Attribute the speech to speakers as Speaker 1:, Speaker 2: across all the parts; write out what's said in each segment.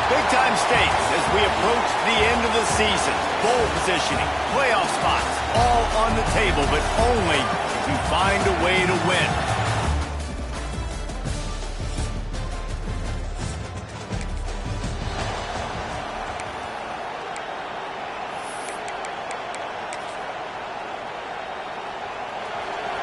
Speaker 1: Big-time stakes as we approach the end of the season. Bowl positioning, playoff spots, all on the table, but only if you find a way to win.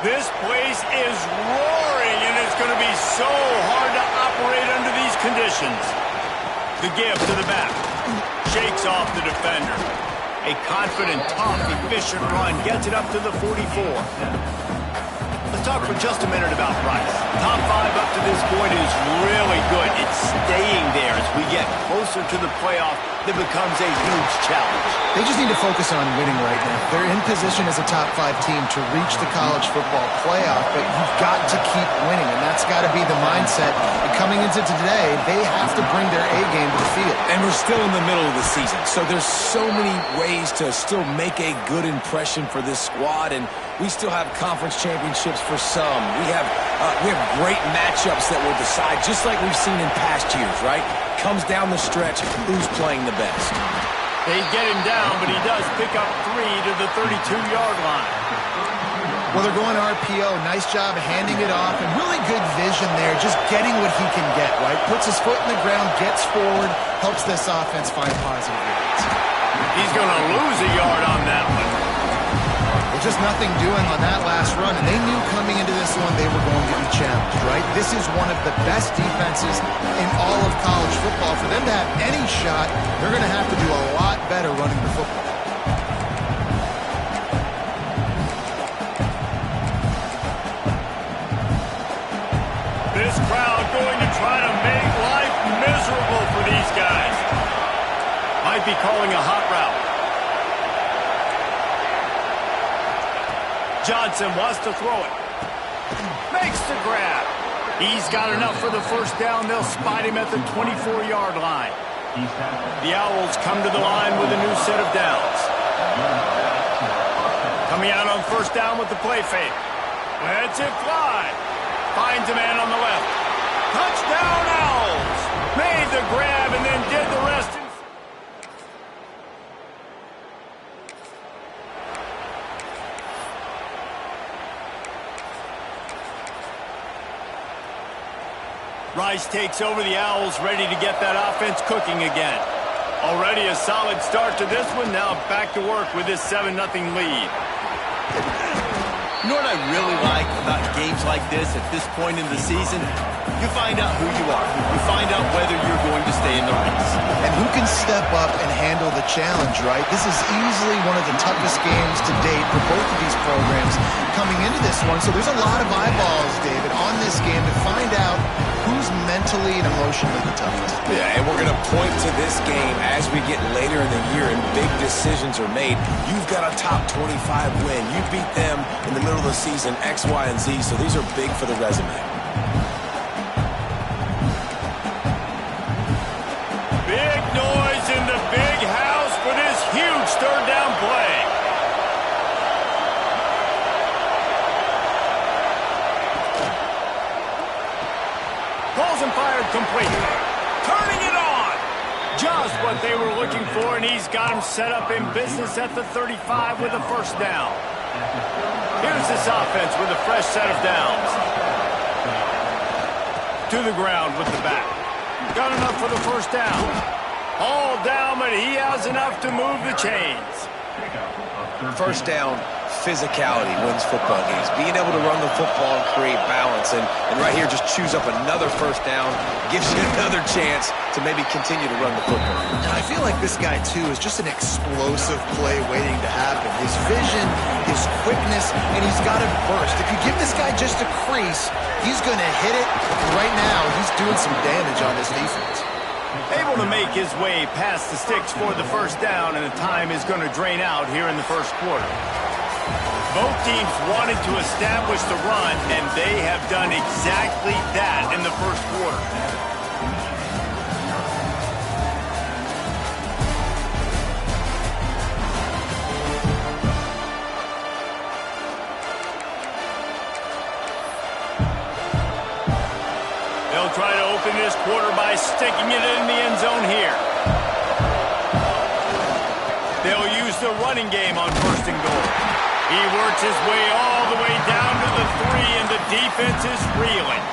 Speaker 1: This place is roaring, and it's going to be so hard to operate under these conditions. The give to the back. Shakes off the defender. A confident, tough, efficient run gets it up to the 44. Let's talk for just a minute about Price. Top 5 up to this point is really good. It's staying there as we get closer to the playoff. That becomes a huge challenge.
Speaker 2: They just need to focus on winning right now. They're in position as a top 5 team to reach the college football playoff, but you've got to keep winning, and that's got to be the mindset. And coming into today, they have to bring their A game to the field.
Speaker 3: And we're still in the middle of the season, so there's so many ways to still make a good impression for this squad, and we still have conference championships for some. We have great matchups that will decide, just like we've seen in past years, right? Comes down the stretch, who's playing the best.
Speaker 1: They get him down, but he does pick up 3 to the 32-yard line.
Speaker 2: Well, they're going RPO. Nice job handing it off, and really good vision there, just getting what he can get, right? Puts his foot in the ground, gets forward, helps this offense find positive yards.
Speaker 1: He's going to lose a yard on that one.
Speaker 2: Well, just nothing doing on that last run, and they knew coming into this one they were going to be challenged, right? This is one of the best defenses in all of college football. For them to have any shot, they're going to have to do a lot better running the football.
Speaker 1: This crowd going to try to make life miserable for these guys. Might be calling a hot route. Johnson wants to throw it. Makes the grab. He's got enough for the first down. They'll spot him at the 24-yard line. The Owls come to the line with a new set of downs. Coming out on first down with the play fake. Lets it fly. Finds a man on the left. Touchdown, Owls! Made the grab and then did the rest. Rice takes over. The Owls ready to get that offense cooking again. Already a solid start to this one. Now back to work with this 7-0 lead.
Speaker 4: You know what I really like about games like this at this point in the season? You find out who you are. You find out whether you're going to stay in the race.
Speaker 2: And who can step up and handle the challenge, right? This is easily one of the toughest games to date for both of these programs coming into this one. So there's a lot of eyeballs, David, on this game to find out who's mentally and emotionally the toughest.
Speaker 3: Yeah, and we're going to point to this game as we get later in the year and big decisions are made. You've got a top 25 win. You beat them in the middle of the season, X, Y, and Z, so these are big for the resume.
Speaker 1: Big noise in the big house for this huge third down play. Balls and fired complete. Turning it on. Just what they were looking for, and he's got him set up in business at the 35 with a first down. Here's this offense with a fresh set of downs. To the ground with the back. Got enough for the first down. All down, but he has enough to move the chains.
Speaker 3: First down, physicality wins football games. Being able to run the football and create balance. And right here, just choose up another first down. Gives you another chance to maybe continue to run the football.
Speaker 2: And I feel like this guy, too, is just an explosive play waiting to happen. His vision, his quickness, and he's got it burst. If you give this guy just a crease, he's going to hit it. And right now, he's doing some damage on this defense.
Speaker 1: Able to make his way past the sticks for the first down, and the time is going to drain out here in the first quarter. Both teams wanted to establish the run, and they have done exactly that in the first quarter. They'll try to open this quarter by sticking it in the end zone here. They'll use the running game on 1st and goal. He works his way all the way down to the 3, and the defense is reeling.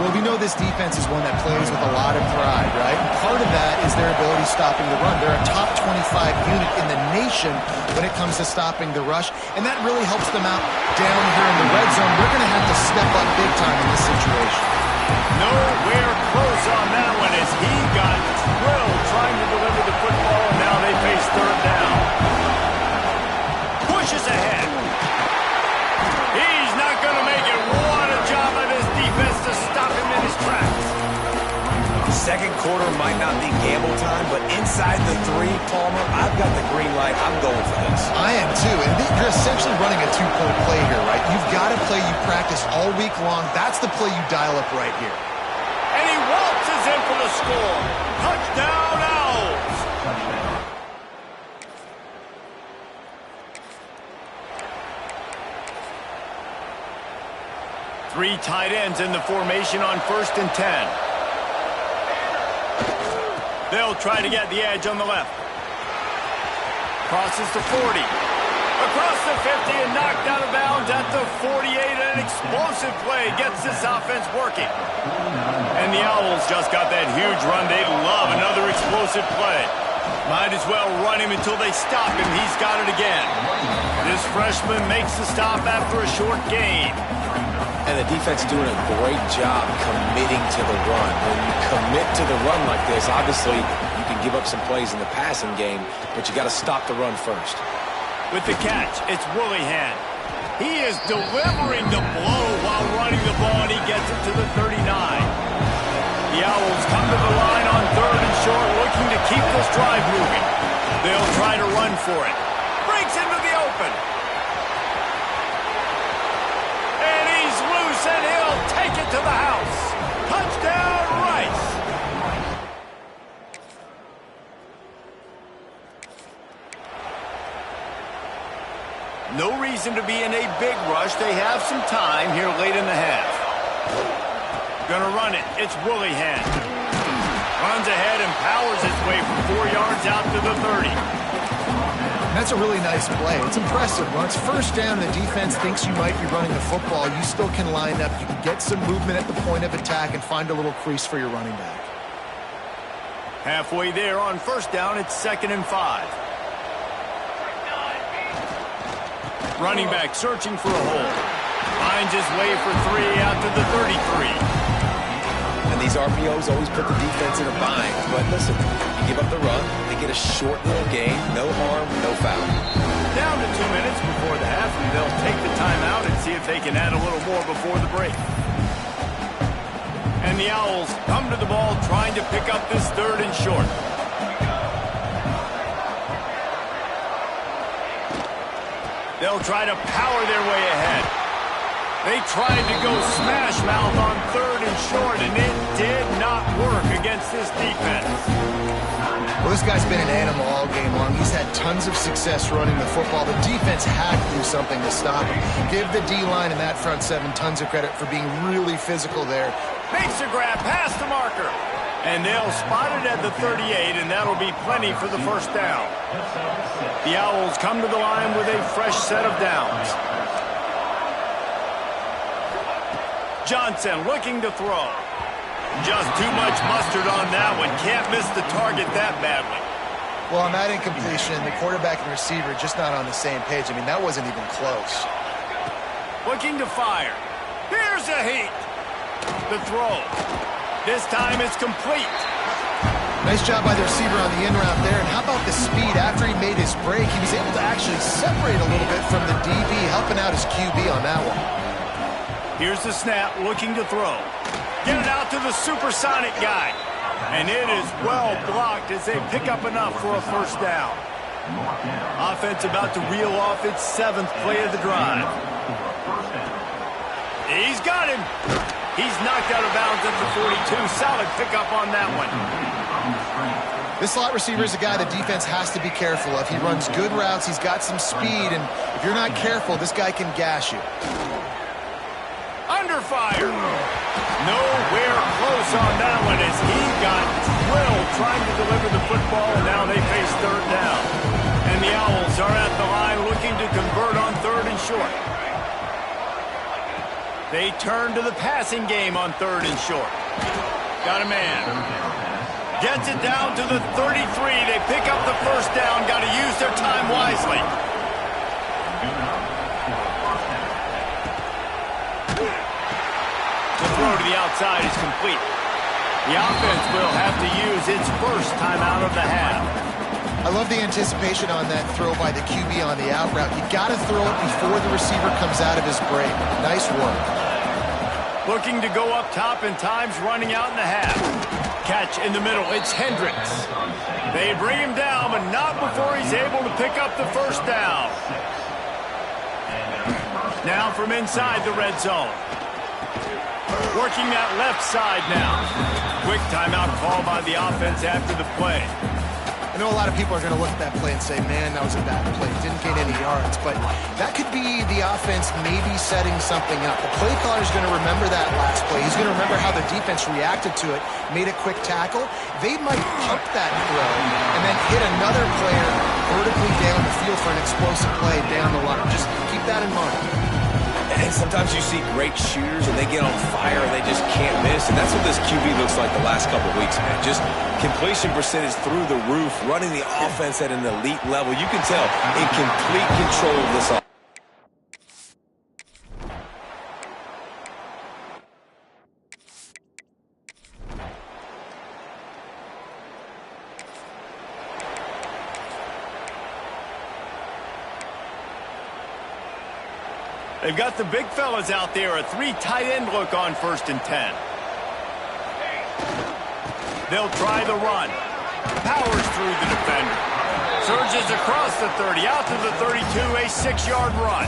Speaker 2: Well, we know this defense is one that plays with a lot of pride, right? And part of that is their ability stopping the run. They're a top 25 unit in the nation when it comes to stopping the rush, and that really helps them out down here in the red zone. They're going to have to step up big time in this situation.
Speaker 1: Nowhere close on that one as he got drilled trying to deliver the football, and now they face 3rd down. Pushes ahead. He's not going to make it. What a job by this defense to stop him in his tracks.
Speaker 3: Second quarter might not be gamble time, but inside the 3, Palmer, I've got the green light. I'm going for this.
Speaker 2: I am too, and you're essentially running a 2-point play here, right? You've got a play you practice all week long. That's the play you dial up right here.
Speaker 1: And he waltzes in for the score. Touchdown, Owls. Three tight ends in the formation on 1st and 10. They'll try to get the edge on the left. Crosses the 40. Across the 50 and knocked out of bounds at the 48. An explosive play gets this offense working. And the Owls just got that huge run. They love another explosive play. Might as well run him until they stop him. He's got it again. This freshman makes the stop after a short gain.
Speaker 3: And the defense doing a great job committing to the run. When you commit to the run like this, obviously you can give up some plays in the passing game, but you got to stop the run first.
Speaker 1: With the catch, it's Willingham. He is delivering the blow while running the ball, and he gets it to the 39. The Owls come to the line on 3rd and short, looking to keep this drive moving. They'll try to run for it. Breaks into the open. And he's loose, and he'll take it to the house. Touchdown, Rice. No reason to be in a big rush. They have some time here late in the half. Gonna run it. It's Willingham. Runs ahead and powers his way for 4 yards out to the 30.
Speaker 2: That's a really nice play. It's impressive. When it's 1st down and the defense thinks you might be running the football, you still can line up. You can get some movement at the point of attack and find a little crease for your running back.
Speaker 1: Halfway there on 1st down, it's 2nd and 5. Running back searching for a hole. Finds his way for 3 out to the 33.
Speaker 3: And these RPOs always put the defense in a bind. But listen, you give up the run, they get a short little gain, no harm, no foul.
Speaker 1: Down to 2 minutes before the half, and they'll take the timeout and see if they can add a little more before the break. And the Owls come to the ball trying to pick up this 3rd and short. They'll try to power their way ahead. They tried to go smash mouth on 3rd and short, and it did not work against this defense.
Speaker 2: Well, this guy's been an animal all game long. He's had tons of success running the football. The defense had to do something to stop him. Give the D-line and that front 7 tons of credit for being really physical there.
Speaker 1: Makes a grab past the marker. And they'll spot it at the 38, and that'll be plenty for the 1st down. The Owls come to the line with a fresh set of downs. Johnson looking to throw. Just too much mustard on that one. Can't miss the target that badly.
Speaker 2: Well, on that incompletion, the quarterback and receiver just not on the same page. I mean, that wasn't even close.
Speaker 1: Looking to fire. Here's a heat. The throw. This time it's complete.
Speaker 2: Nice job by the receiver on the in route there. And how about the speed after he made his break? He was able to actually separate a little bit from the DB, helping out his QB on that one.
Speaker 1: Here's the snap, looking to throw. Get it out to the supersonic guy. And it is well blocked as they pick up enough for a 1st down. Offense about to reel off its 7th play of the drive. He's got him. He's knocked out of bounds at the 42. Solid pickup on that one.
Speaker 2: This slot receiver is a guy the defense has to be careful of. He runs good routes. He's got some speed. And if you're not careful, this guy can gash you.
Speaker 1: Under fire. Nowhere close on that one as he got drilled trying to deliver the football, and now they face third down. And the Owls are at the line looking to convert on third and short. They turn to the passing game on third and short. Got a man. Gets it down to the 33. They pick up the first down. Got to use their time wisely. The throw to the outside is complete. The offense will have to use its first timeout of the half.
Speaker 2: I love the anticipation on that throw by the QB on the out route. You got to throw it before the receiver comes out of his break. Nice work.
Speaker 1: Looking to go up top and time's running out in the half. Catch in the middle. It's Hendricks. They bring him down, but not before he's able to pick up the first down. Now from inside the red zone. Working that left side now. Quick timeout call by the offense after the play.
Speaker 2: I know a lot of people are going to look at that play and say, man, that was a bad play. Didn't gain any yards. But that could be the offense maybe setting something up. The play caller is going to remember that last play. He's going to remember how the defense reacted to it, made a quick tackle. They might pump that throw and then hit another player vertically down the field for an explosive play down the line. Just keep that in mind.
Speaker 3: And sometimes you see great shooters and they get on fire and they just can't miss. And that's what this QB looks like the last couple of weeks, man. Just completion percentage through the roof, running the offense at an elite level. You can tell in complete control of this offense.
Speaker 1: They've got the big fellas out there, a 3 tight end look on 1st and 10. They'll try the run. Powers through the defender. Surges across the 30, out to the 32, a 6-yard run.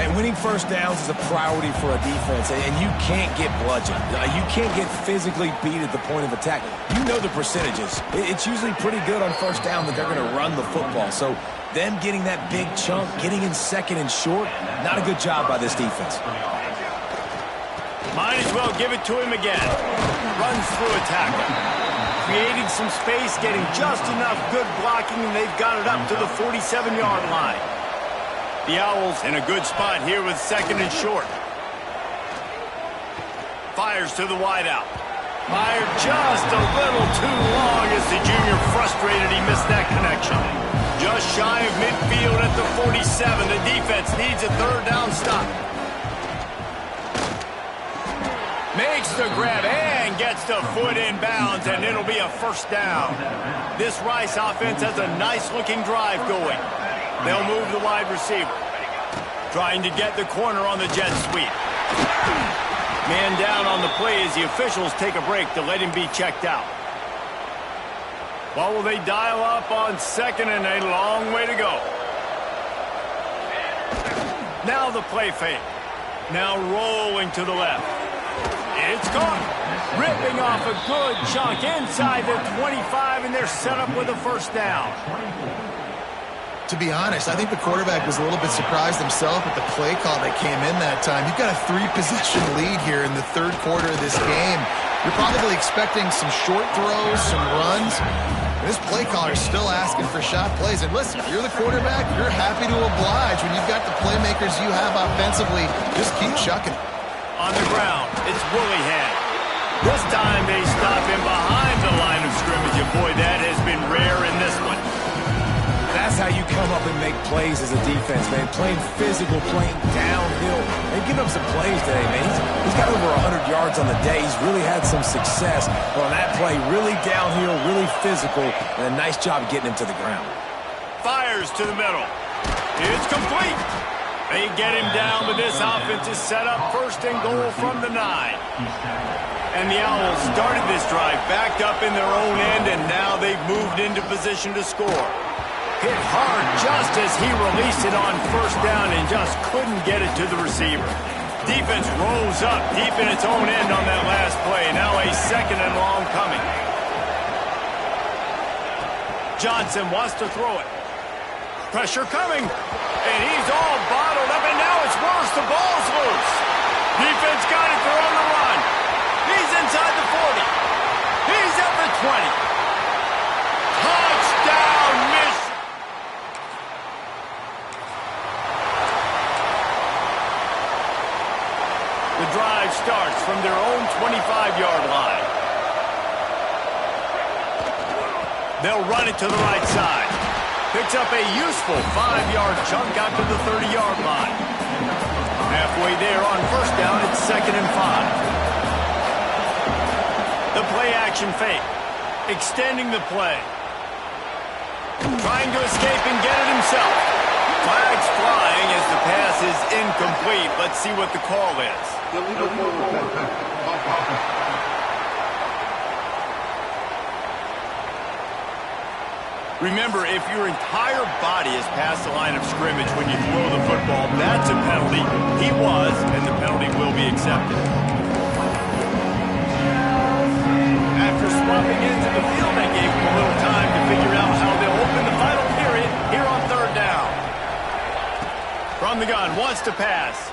Speaker 3: And winning first downs is a priority for a defense, and you can't get bludgeoned. You can't get physically beat at the point of attack. You know the percentages. It's usually pretty good on first down that they're going to run the football. So them getting that big chunk, getting in second and short, not a good job by this defense.
Speaker 1: Might as well give it to him again. Runs through a tackle. Creating some space, getting just enough good blocking, and they've got it up to the 47-yard line. The Owls in a good spot here with 2nd and short. Fires to the wideout. Fired just a little too long as the junior frustrated he missed that connection. Just shy of midfield at the 47. The defense needs a 3rd down stop. Makes the grab and gets the foot in bounds, and it'll be a 1st down. This Rice offense has a nice-looking drive going. They'll move the wide receiver. Trying to get the corner on the jet sweep. Man down on the play as the officials take a break to let him be checked out. Well, will they dial up on 2nd and a long way to go? Now the play fake. Now rolling to the left. It's caught. Ripping off a good chunk inside the 25, and they're set up with a 1st down.
Speaker 2: To be honest, I think the quarterback was a little bit surprised himself at the play call that came in that time. You've got a 3-possession lead here in the 3rd quarter of this game. You're probably expecting some short throws, some runs. This play caller is still asking for shot plays. And listen, if you're the quarterback, you're happy to oblige. When you've got the playmakers you have offensively, just keep chucking it.
Speaker 1: On the ground, it's Willihan. This time they stop him behind the line of scrimmage. And boy, that has been rare in this one.
Speaker 3: That's how you come up and make plays as a defense, man. Playing physical, playing downhill. They've given up some plays today, man. He's got over 100 yards on the day. He's really had some success on that play. Really downhill, really physical, and a nice job getting him to the ground.
Speaker 1: Fires to the middle. It's complete. They get him down, but this offense is set up 1st and goal from the 9. And the Owls started this drive backed up in their own end, and now they've moved into position to score. Hit hard just as he released it on 1st down and just couldn't get it to the receiver. Defense rolls up deep in its own end on that last play. Now a 2nd and long coming. Johnson wants to throw it. Pressure coming. And he's all bottled up, and now it's worse. The ball's loose. Defense got it. They're on the run. He's inside the 40. He's at the 20. Touchdown, mission. The drive starts from their own 25-yard line. They'll run it to the right side. Picks up a useful 5-yard chunk out to the 30-yard line. Halfway there on first down, it's 2nd and 5. The play-action fake. Extending the play. Trying to escape and get it himself. Flags flying as the pass is incomplete. Let's see what the call is. Remember, if your entire body is past the line of scrimmage when you throw the football, that's a penalty. He was, and the penalty will be accepted. After swapping into the field, that gave him a little time to figure out how they'll open the final period here on 3rd down. From the gun, wants to pass.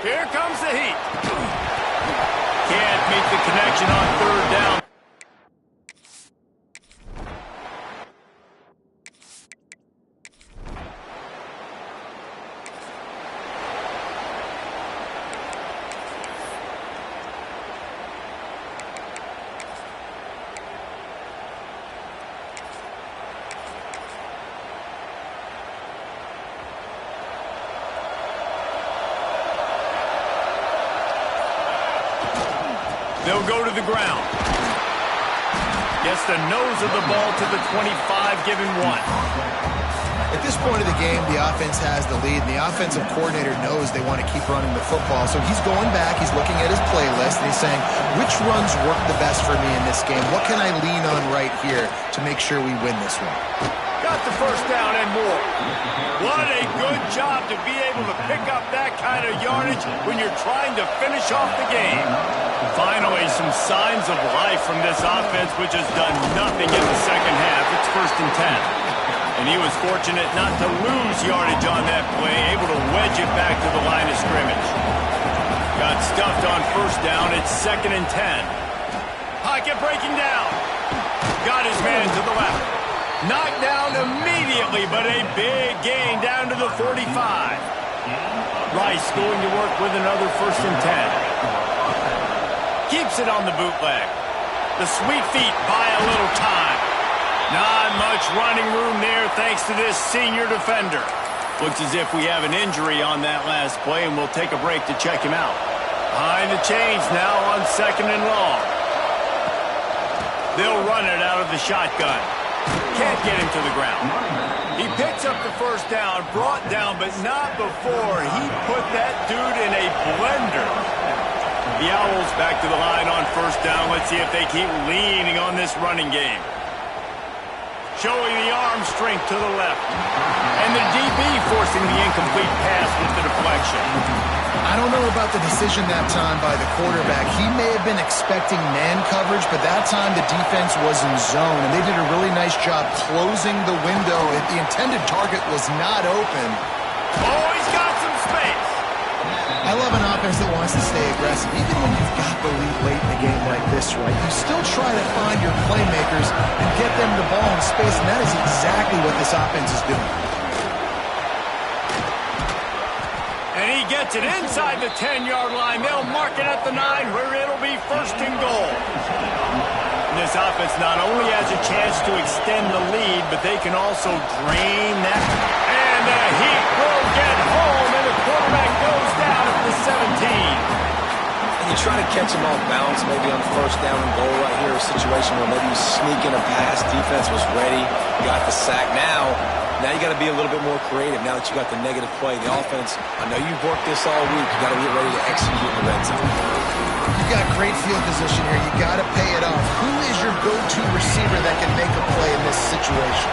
Speaker 1: Here comes the heat. Can't make the connection on 3rd down. They'll go to the ground. Gets the nose of the ball to the 25, giving 1.
Speaker 2: At this point of the game, the offense has the lead, and the offensive coordinator knows they want to keep running the football. So he's going back, he's looking at his playlist, and he's saying, which runs work the best for me in this game? What can I lean on right here to make sure we win this one?
Speaker 1: Got the first down and more. What a good job to be able to pick up that kind of yardage when you're trying to finish off the game. Finally, some signs of life from this offense, which has done nothing in the second half. It's 1st and 10. And he was fortunate not to lose yardage on that play, able to wedge it back to the line of scrimmage. Got stuffed on first down. It's 2nd and 10. Pocket breaking down. Got his man to the left. Knocked down immediately, but a big gain down to the 45. Rice going to work with another 1st and 10. Keeps it on the bootleg. The sweet feet buy a little time. Not much running room there thanks to this senior defender. Looks as if we have an injury on that last play, and we'll take a break to check him out. Behind the chains now on 2nd and long. They'll run it out of the shotgun. Can't get him to the ground. He picks up the first down, brought down, but not before he put that dude in a blender. The Owls back to the line on first down. Let's see if they keep leaning on this running game. Showing the arm strength to the left. And the DB forcing the incomplete pass with the deflection.
Speaker 2: I don't know about the decision that time by the quarterback. He may have been expecting man coverage, but that time the defense was in zone, and they did a really nice job closing the window. The intended target was not open.
Speaker 1: Oh, he's got some space.
Speaker 2: I love an offense that wants to stay aggressive. Even when you've got the lead late in a game like this, right, you still try to find your playmakers and get them the ball in space, and that is exactly what this offense is doing.
Speaker 1: And he gets it inside the 10-yard line. They'll mark it at the 9 where it'll be 1st and goal. And this offense not only has a chance to extend the lead, but they can also drain that. And the Heat will get home, and the quarterback goes down at the 17.
Speaker 3: And you try to catch him off balance, maybe on first down and goal right here, a situation where maybe you sneak in a pass, defense was ready, got the sack. Now you got to be a little bit more creative now that you got the negative play. The offense, I know you've worked this all week. You got to get ready to execute in the red zone.
Speaker 2: You got great field position here. You got to pay it off. Who is your go-to receiver that can make a play in this situation?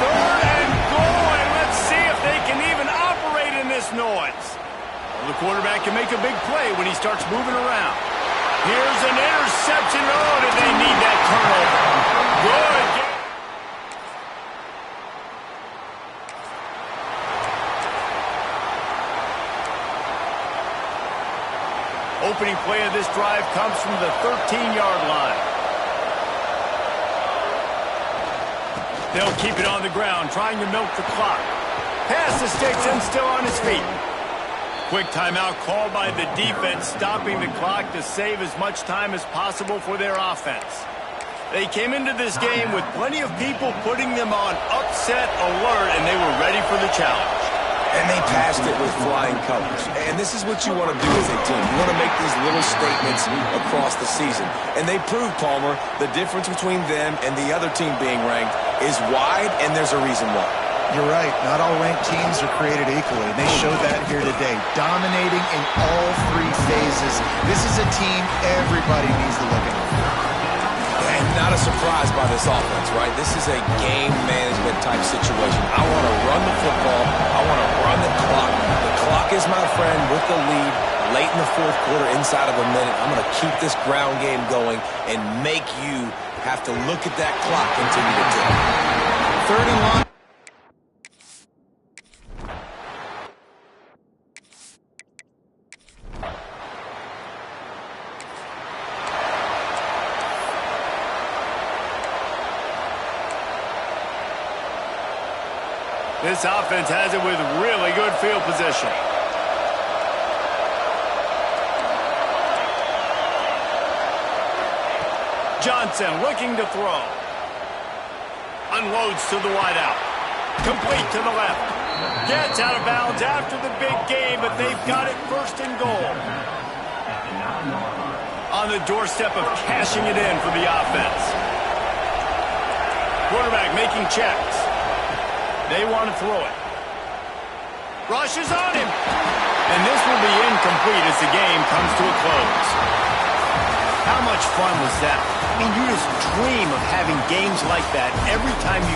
Speaker 1: 3rd and goal, and let's see if they can even operate in this noise. Well, the quarterback can make a big play when he starts moving around. Here's an interception. Oh, did they need that turnover? Good game. opening play of this drive comes from the 13-yard line. They'll keep it on the ground, trying to milk the clock. Pass to sticks and still on his feet. Quick timeout called by the defense, stopping the clock to save as much time as possible for their offense. They came into this game with plenty of people putting them on upset alert, and they were ready for the challenge.
Speaker 3: And they passed it with flying colors. And this is what you want to do as a team. You want to make these little statements across the season. And they proved, Palmer, the difference between them and the other team being ranked is wide, and there's a reason why.
Speaker 2: You're right. Not all ranked teams are created equally, and they showed that here today, dominating in all three phases. This is a team everybody needs to look at.
Speaker 3: And not a surprise by this offense, right? This is a game management type situation. I want to run the football. I want to run the clock. The clock is my friend with the lead late in the fourth quarter, inside of a minute. I'm going to keep this ground game going and make you have to look at that clock continue to tick.
Speaker 2: 31.
Speaker 1: This offense has it with really good field position. Johnson looking to throw. Unloads to the wideout. Complete to the left. Gets out of bounds after the big game, but they've got it first and goal. On the doorstep of cashing it in for the offense. Quarterback making checks. They want to throw it. Rushes on him. And this will be incomplete as the game comes to a close. How much fun was that? I mean, you just dream of having games like that every time you